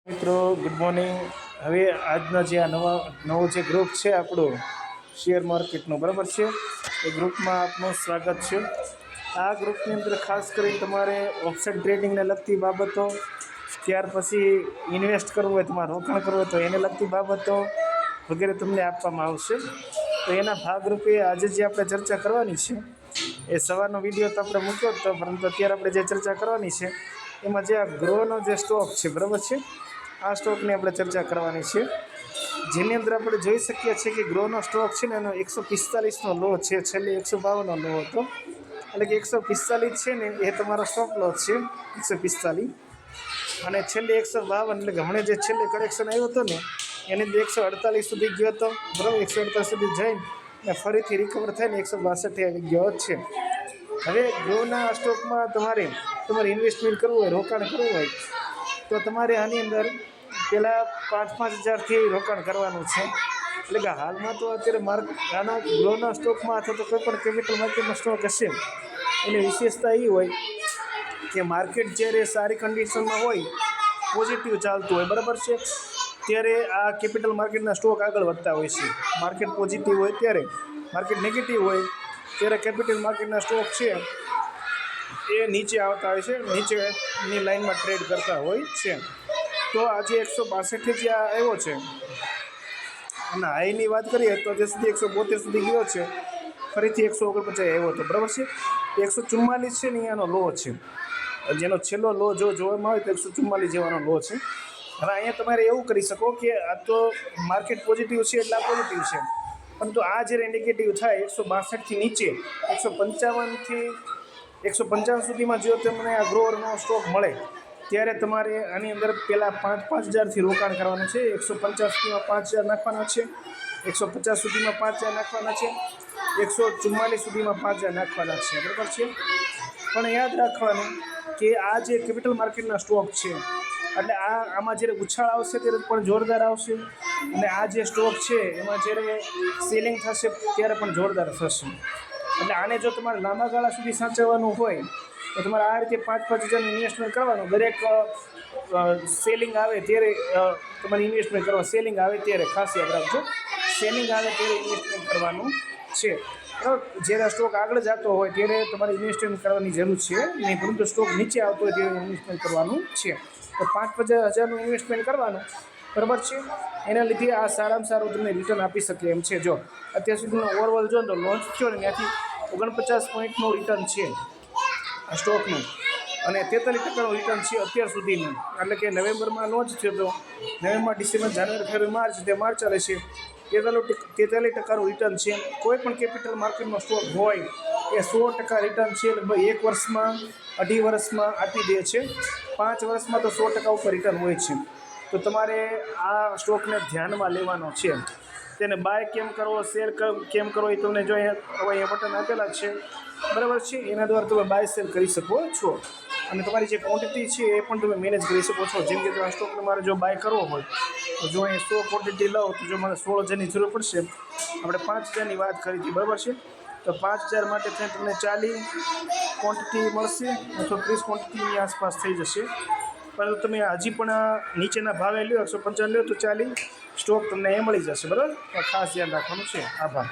મિત્રો good morning. હવે આજના જે આ નવો જે ગ્રુપ છે આપણો શેર માર્કેટનો, બરાબર છે, એ ગ્રુપમાં આપનું સ્વાગત છે. આ ગ્રુપની અંદર ખાસ કરીને તમારે ઓપ્શન ટ્રેડિંગને લગતી બાબતો, ત્યાર પછી ઇન્વેસ્ટ કરવું હોય, તમારે રોકાણ કરવું હોય તો એને લગતી બાબતો વગેરે તમને આપવામાં આવશે. તો એના ભાગરૂપે આજે જે આપણે ચર્ચા કરવાની છે એ સવારનો વિડીયો તો આપણે મૂક્યો જ હતો, પરંતુ અત્યારે આપણે જે ચર્ચા કરવાની છે એમાં જે આ ગ્રોનો જે સ્ટોક છે, બરાબર છે, આ સ્ટોકની આપણે ચર્ચા કરવાની છે, જેની અંદર આપણે જોઈ શકીએ છીએ કે ગ્રોનો સ્ટોક છે ને એનો 145નો લો છે, છેલ્લે 152નો લો હતો, એટલે કે 145 છે ને એ તમારો સ્ટોપ લોસ છે 145, અને છેલ્લે 152 એટલે કે હમણાં જે છેલ્લે કરેક્શન આવ્યો હતો ને એની અંદર 148 સુધી ગયો હતો, બરાબર. 148 સુધી જઈને ફરીથી રિકવર થઈને 162 આવી ગયો છે. હવે ગ્રોના સ્ટોકમાં તમારે ઇન્વેસ્ટમેન્ટ કરવું હોય, રોકાણ કરવું હોય તો તમારે આની અંદર પહેલાં 5-5 હજારથી રોકાણ કરવાનું છે. એટલે કે હાલમાં તો અત્યારે આના ગ્રોના સ્ટોકમાં અથવા તો કોઈ પણ કેપિટલ માર્કેટનો સ્ટોક હશે એની વિશેષતા એ હોય કે માર્કેટ જ્યારે સારી કન્ડિશનમાં હોય, પોઝિટિવ ચાલતું હોય, બરાબર છે, ત્યારે આ કેપિટલ માર્કેટના સ્ટોક આગળ વધતા હોય છે. માર્કેટ પોઝિટિવ હોય ત્યારે, માર્કેટ નેગેટિવ હોય ત્યારે કેપિટલ માર્કેટના સ્ટોક છે એ નીચે આવતા હોય છે, નીચેની લાઇનમાં ટ્રેડ કરતા હોય છે. તો આજે 162 જે આવ્યો છે અને હાઈની વાત કરીએ તો જે સુધી 172 સુધી ગયો છે, ફરીથી 149 આવ્યો હતો, બરાબર છે. 144 છે ને અહીંયાનો લો છે, જેનો છેલ્લો લો જો જોવામાં આવે તો 144 જેવાનો લો છે. હવે અહીંયા તમારે એવું કરી શકો કે આ તો માર્કેટ પોઝિટિવ છે એટલે આ પોઝિટિવ છે, પરંતુ આ જ્યારે નેગેટિવ થાય 162થી નીચે 155થી 155 સુધીમાં જો તમને આ ગ્રોનો સ્ટોક મળે ત્યારે તમારે આની અંદર પહેલાં 5-5 હજારથી રોકાણ કરવાનું છે. 150 સુધીમાં 5 હજાર નાખવાના છે, 150 સુધીમાં 5 હજાર નાખવાના છે, 144 સુધીમાં 5 હજાર નાખવાના છે, બરાબર છે. પણ યાદ રાખવાનું કે આ જે કેપિટલ માર્કેટના સ્ટોક છે એટલે આમાં જ્યારે ઉછાળ આવશે ત્યારે પણ જોરદાર આવશે, અને આ જે સ્ટોક છે એમાં જ્યારે સેલિંગ થશે ત્યારે પણ જોરદાર થશે. એટલે આને જો તમારે લાંબા ગાળા સુધી સાચવવાનું હોય તો તમારે આ રીતે 5-5 હજારનું ઇન્વેસ્ટમેન્ટ કરવાનું. દરેક સેલિંગ આવે ત્યારે તમારે ઇન્વેસ્ટમેન્ટ કરવાનું, સેલિંગ આવે ત્યારે ખાસ યાદ રાખજો, સેલિંગ આવે ત્યારે ઇન્વેસ્ટમેન્ટ કરવાનું છે. જ્યારે સ્ટોક આગળ જતો હોય ત્યારે તમારે ઇન્વેસ્ટમેન્ટ કરવાની જરૂર છે નહીં, પરંતુ સ્ટોક નીચે આવતો હોય ત્યારે ઇન્વેસ્ટમેન્ટ કરવાનું છે. તો 5-5 હજારનું ઇન્વેસ્ટમેન્ટ કરવાનું, બરાબર છે. એના લીધે આ સારામાં સારું તમને રિટર્ન આપી શકે એમ છે. જો અત્યાર સુધીનો ઓવરઓલ જો તો લોન્ચ થયો ને ત્યાંથી 49 પોઈન્ટનું રિટર્ન છે આ સ્ટોકનું, અને 43% રિટર્ન છે અત્યાર સુધીનું. એટલે કે નવેમ્બરમાં લોન્ચ થયો હતો, નવેમ્બર, ડિસેમ્બર, જાન્યુઆરી, ફેબ્રુઆરી, માર્ચ, તે માર્ચ ચાલે છે, 43% રિટર્ન છે. કોઈ પણ કેપિટલ માર્કેટનો સ્ટોક હોય એ 100% રિટર્ન છે લગભગ 1 વર્ષમાં, 2.5 વર્ષમાં આપી દે છે, 5 વર્ષમાં તો 100% ઉપર રિટર્ન હોય છે. તો તમારે આ સ્ટોકને ધ્યાનમાં લેવાનો છે. તેને બાય કેમ કરવો, શેર કેમ કરવો એ તમને જો અહીંયા બટન આપેલા છે, બરાબર છે, એના દ્વારા તમે બાય સેલ કરી શકો છો. અને તમારી જે ક્વોન્ટિટી છે એ પણ તમે મેનેજ કરી શકો છો. જેમ કે આ સ્ટોકને મારે જો બાય કરવો હોય તો જો અહીં 100 ક્વોન્ટિટી લઉં તો જો મારે 16 હજારની જરૂર પડશે. આપણે 5 હજારની વાત કરી હતી, બરાબર છે, તો 5 હજાર માટે થઈને તમને 40 ક્વોન્ટિટી મળશે અથવા 30 ક્વોન્ટિટીની આસપાસ થઈ જશે. પરંતુ તમે હજી પણ નીચેના ભાવે લ્યો, 155 લ્યો તો 40 સ્ટોક તમને એ મળી જશે, બરાબર. ખાસ ધ્યાન રાખવાનું છે. આભાર.